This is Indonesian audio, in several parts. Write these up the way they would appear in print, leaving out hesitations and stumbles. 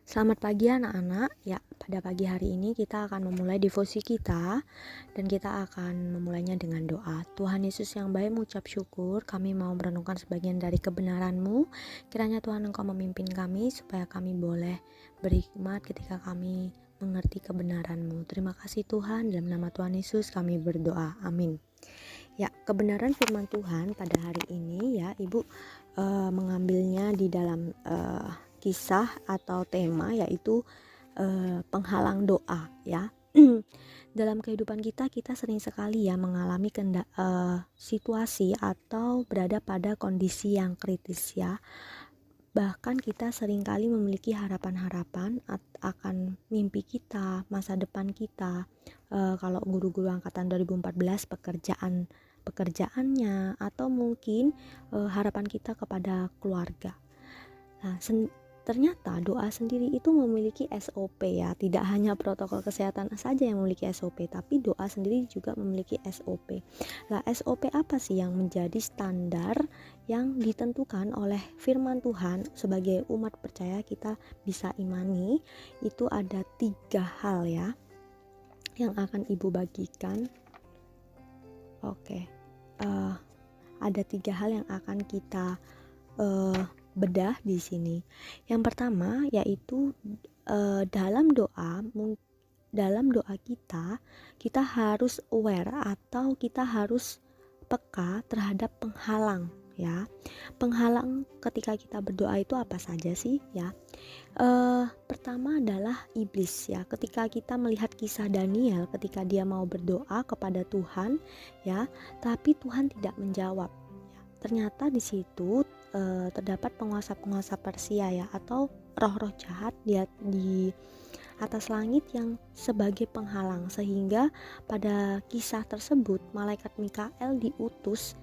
Selamat pagi anak-anak. Ya, pada pagi hari ini kita akan memulai devosi kita dan kita akan memulainya dengan doa. Tuhan Yesus yang baik, mengucap syukur, kami mau merenungkan sebagian dari kebenaran-Mu. Kiranya Tuhan Engkau memimpin kami supaya kami boleh berhikmat ketika kami mengerti kebenaran-Mu. Terima kasih Tuhan, dalam nama Tuhan Yesus kami berdoa. Amin. Ya, kebenaran firman Tuhan pada hari ini ya, Ibu mengambilnya di dalam kisah atau tema, yaitu penghalang doa ya. Dalam kehidupan kita sering sekali ya mengalami situasi atau berada pada kondisi yang kritis ya. Bahkan kita seringkali memiliki harapan-harapan akan mimpi kita, masa depan kita. Kalau guru-guru angkatan 2014 pekerjaannya, atau mungkin harapan kita kepada keluarga. Nah, ternyata doa sendiri itu memiliki SOP ya. Tidak hanya protokol kesehatan saja yang memiliki SOP, tapi doa sendiri juga memiliki SOP. Nah, SOP apa sih yang menjadi standar yang ditentukan oleh firman Tuhan sebagai umat percaya kita bisa imani? Itu ada 3 hal ya yang akan Ibu bagikan. Oke, ada 3 hal yang akan kita bedah di sini. Yang pertama yaitu dalam doa kita harus aware atau kita harus peka terhadap penghalang ya. Penghalang ketika kita berdoa itu apa saja sih ya? Pertama adalah iblis ya. Ketika kita melihat kisah Daniel ketika dia mau berdoa kepada Tuhan ya, tapi Tuhan tidak menjawab. Ternyata di situ terdapat penguasa-penguasa Persia ya, atau roh-roh jahat di atas langit yang sebagai penghalang, sehingga pada kisah tersebut malaikat Mikael diutus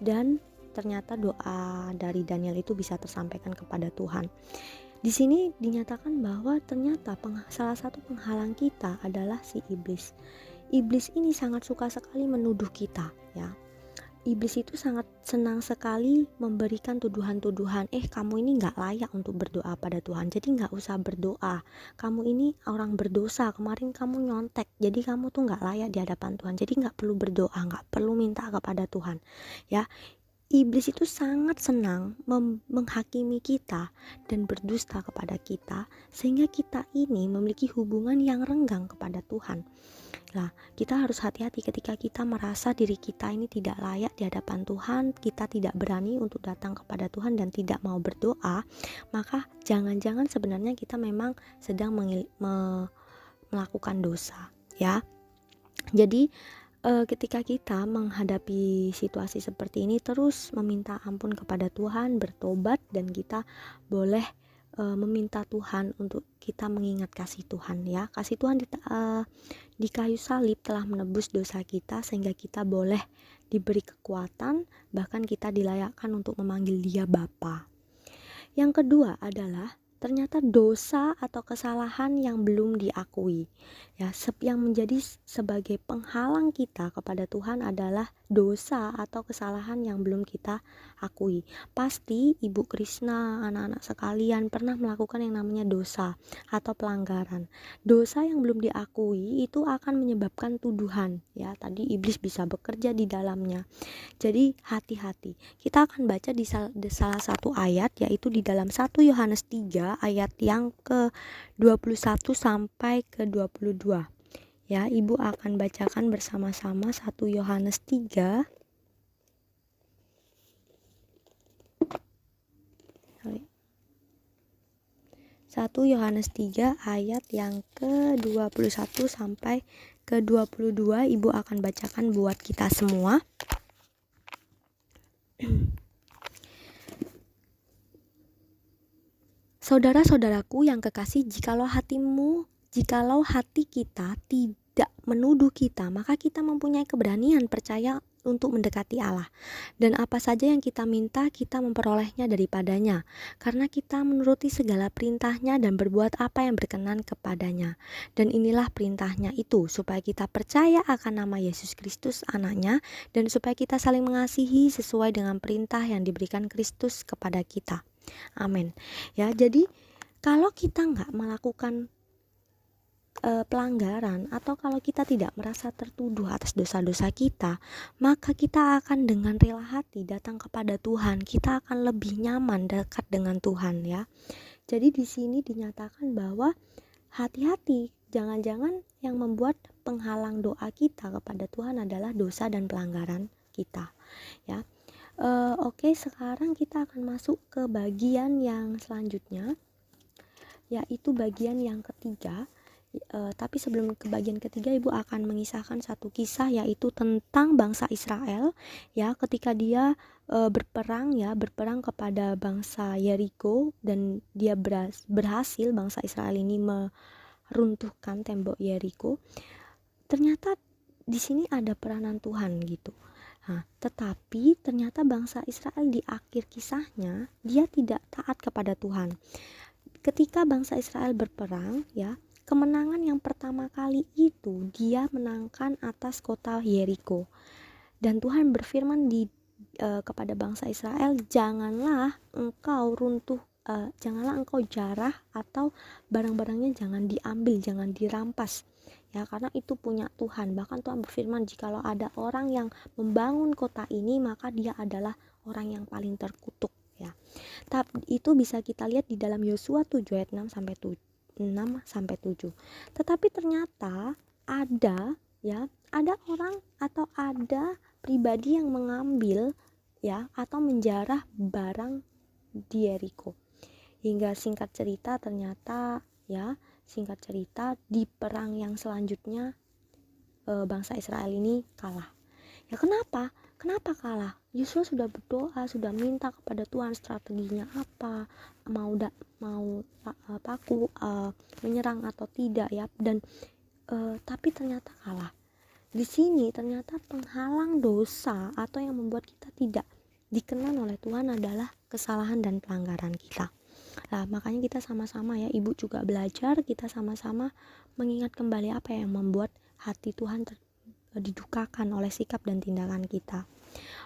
dan ternyata doa dari Daniel itu bisa tersampaikan kepada Tuhan. Di sini dinyatakan bahwa ternyata salah satu penghalang kita adalah si iblis. Iblis ini sangat suka sekali menuduh kita ya. Iblis itu sangat senang sekali memberikan tuduhan-tuduhan, kamu ini gak layak untuk berdoa pada Tuhan, jadi gak usah berdoa, kamu ini orang berdosa, kemarin kamu nyontek, jadi kamu tuh gak layak di hadapan Tuhan, jadi gak perlu berdoa, gak perlu minta kepada Tuhan ya. Iblis itu sangat senang menghakimi kita dan berdusta kepada kita, sehingga kita ini memiliki hubungan yang renggang kepada Tuhan. Nah, kita harus hati-hati ketika kita merasa diri kita ini tidak layak di hadapan Tuhan, kita tidak berani untuk datang kepada Tuhan dan tidak mau berdoa, maka jangan-jangan sebenarnya kita memang sedang melakukan dosa ya. Jadi ketika kita menghadapi situasi seperti ini, terus meminta ampun kepada Tuhan, bertobat, dan kita boleh meminta Tuhan untuk kita mengingat kasih Tuhan ya. Kasih Tuhan di kayu salib telah menebus dosa kita, sehingga kita boleh diberi kekuatan, bahkan kita dilayakkan untuk memanggil Dia Bapa. Yang kedua adalah ternyata dosa atau kesalahan yang belum diakui ya. Yang menjadi sebagai penghalang kita kepada Tuhan adalah dosa atau kesalahan yang belum kita akui. Pasti Ibu Krisna, anak-anak sekalian pernah melakukan yang namanya dosa atau pelanggaran. Dosa yang belum diakui itu akan menyebabkan tuduhan ya. Tadi iblis bisa bekerja di dalamnya. Jadi hati-hati. Kita akan baca di salah satu ayat, yaitu di dalam 1 Yohanes 3 ayat yang ke-21 sampai ke-22. Ya, Ibu akan bacakan bersama-sama 1 Yohanes 3 ayat yang ke-21 sampai ke-22. Ibu akan bacakan buat kita semua. Saudara-saudaraku yang kekasih, jikalau hati kita tidak menuduh kita, maka kita mempunyai keberanian percaya untuk mendekati Allah. Dan apa saja yang kita minta, kita memperolehnya daripadanya, karena kita menuruti segala perintahnya dan berbuat apa yang berkenan kepadanya. Dan inilah perintahnya itu, supaya kita percaya akan nama Yesus Kristus anaknya, dan supaya kita saling mengasihi sesuai dengan perintah yang diberikan Kristus kepada kita. Amin. Ya, jadi Kalau kita nggak melakukan pelanggaran, atau kalau kita tidak merasa tertuduh atas dosa-dosa kita, maka kita akan dengan rela hati datang kepada Tuhan. Kita akan lebih nyaman dekat dengan Tuhan, ya. Jadi di sini dinyatakan bahwa hati-hati, jangan-jangan yang membuat penghalang doa kita kepada Tuhan adalah dosa dan pelanggaran kita, ya. Oke, sekarang kita akan masuk ke bagian yang selanjutnya, yaitu bagian yang ketiga. Tapi sebelum ke bagian ketiga, Ibu akan mengisahkan satu kisah, yaitu tentang bangsa Israel, ya, ketika dia berperang kepada bangsa Yeriko, dan dia berhasil bangsa Israel ini meruntuhkan tembok Yeriko. Ternyata di sini ada peranan Tuhan gitu. Nah, tetapi ternyata bangsa Israel di akhir kisahnya dia tidak taat kepada Tuhan. Ketika bangsa Israel berperang, ya, kemenangan yang pertama kali itu dia menangkan atas kota Yeriko. Dan Tuhan berfirman kepada bangsa Israel, janganlah engkau jarah, atau barang-barangnya jangan diambil, jangan dirampas, ya, karena itu punya Tuhan. Bahkan Tuhan berfirman, jikalau ada orang yang membangun kota ini, maka dia adalah orang yang paling terkutuk, ya. Tapi itu bisa kita lihat di dalam Yosua 7 ayat 6 sampai 7. Tetapi ternyata ada orang atau ada pribadi yang mengambil, ya, atau menjarah barang di Yeriko. Hingga singkat cerita di perang yang selanjutnya bangsa Israel ini kalah. Ya, kenapa kalah? Yosua sudah berdoa, sudah minta kepada Tuhan strateginya apa, mau menyerang atau tidak, ya, dan tapi ternyata kalah. Di sini ternyata penghalang dosa atau yang membuat kita tidak dikenal oleh Tuhan adalah kesalahan dan pelanggaran kita. Nah, makanya kita sama-sama, ya, Ibu juga belajar, kita sama-sama mengingat kembali apa yang membuat hati Tuhan didukakan oleh sikap dan tindakan kita.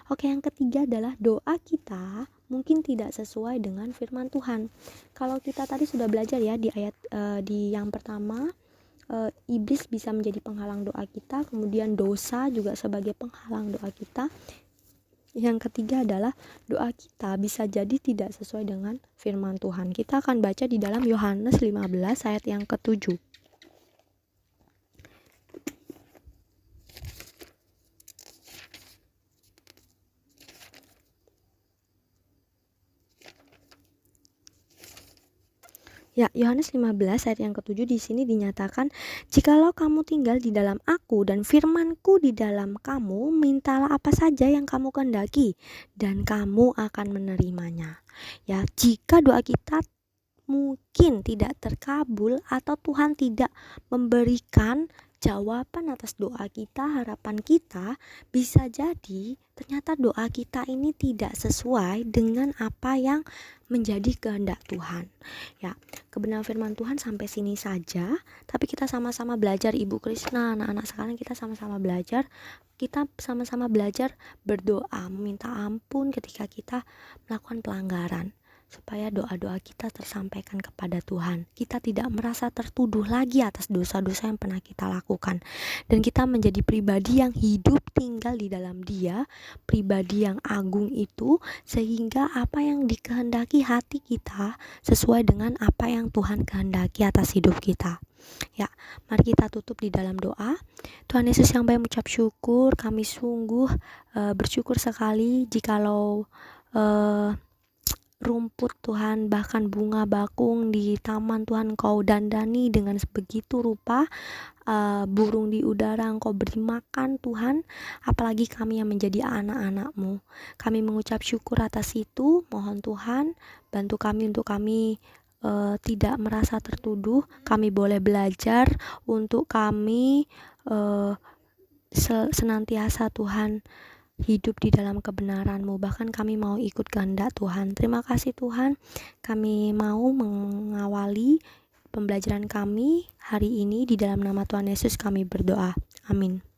Oke, yang ketiga adalah doa kita mungkin tidak sesuai dengan firman Tuhan. Kalau kita tadi sudah belajar, ya, di ayat di yang pertama, iblis bisa menjadi penghalang doa kita, kemudian dosa juga sebagai penghalang doa kita. Yang ketiga adalah doa kita bisa jadi tidak sesuai dengan firman Tuhan. Kita akan baca di dalam Yohanes 15 ayat yang ke-7. Ya, Yohanes 15 ayat yang ke-7 di sini dinyatakan, jikalau kamu tinggal di dalam aku dan firmanku di dalam kamu, mintalah apa saja yang kamu kehendaki dan kamu akan menerimanya. Ya, jika doa kita mungkin tidak terkabul atau Tuhan tidak memberikan jawaban atas doa kita, harapan kita, bisa jadi ternyata doa kita ini tidak sesuai dengan apa yang menjadi kehendak Tuhan. Ya, kebenaran firman Tuhan sampai sini saja, tapi kita sama-sama belajar, Ibu Krishna, anak-anak sekarang kita sama-sama belajar. Kita sama-sama belajar berdoa, meminta ampun ketika kita melakukan pelanggaran, supaya doa-doa kita tersampaikan kepada Tuhan. Kita tidak merasa tertuduh lagi atas dosa-dosa yang pernah kita lakukan. Dan kita menjadi pribadi yang hidup tinggal di dalam Dia, pribadi yang agung itu, sehingga apa yang dikehendaki hati kita sesuai dengan apa yang Tuhan kehendaki atas hidup kita. Ya, mari kita tutup di dalam doa. Tuhan Yesus yang baik, mengucap syukur, kami sungguh bersyukur sekali jikalau rumput Tuhan, bahkan bunga bakung di taman Tuhan Engkau dandani dengan begitu rupa, burung di udara Engkau beri makan Tuhan, apalagi kami yang menjadi anak-anak-Mu. Kami mengucap syukur atas itu. Mohon Tuhan bantu kami untuk kami tidak merasa tertuduh. Kami boleh belajar untuk kami senantiasa Tuhan hidup di dalam kebenaran-Mu. Bahkan kami mau ikut kehendak Tuhan. Terima kasih Tuhan, kami mau mengawali pembelajaran kami hari ini. Di dalam nama Tuhan Yesus kami berdoa. Amin.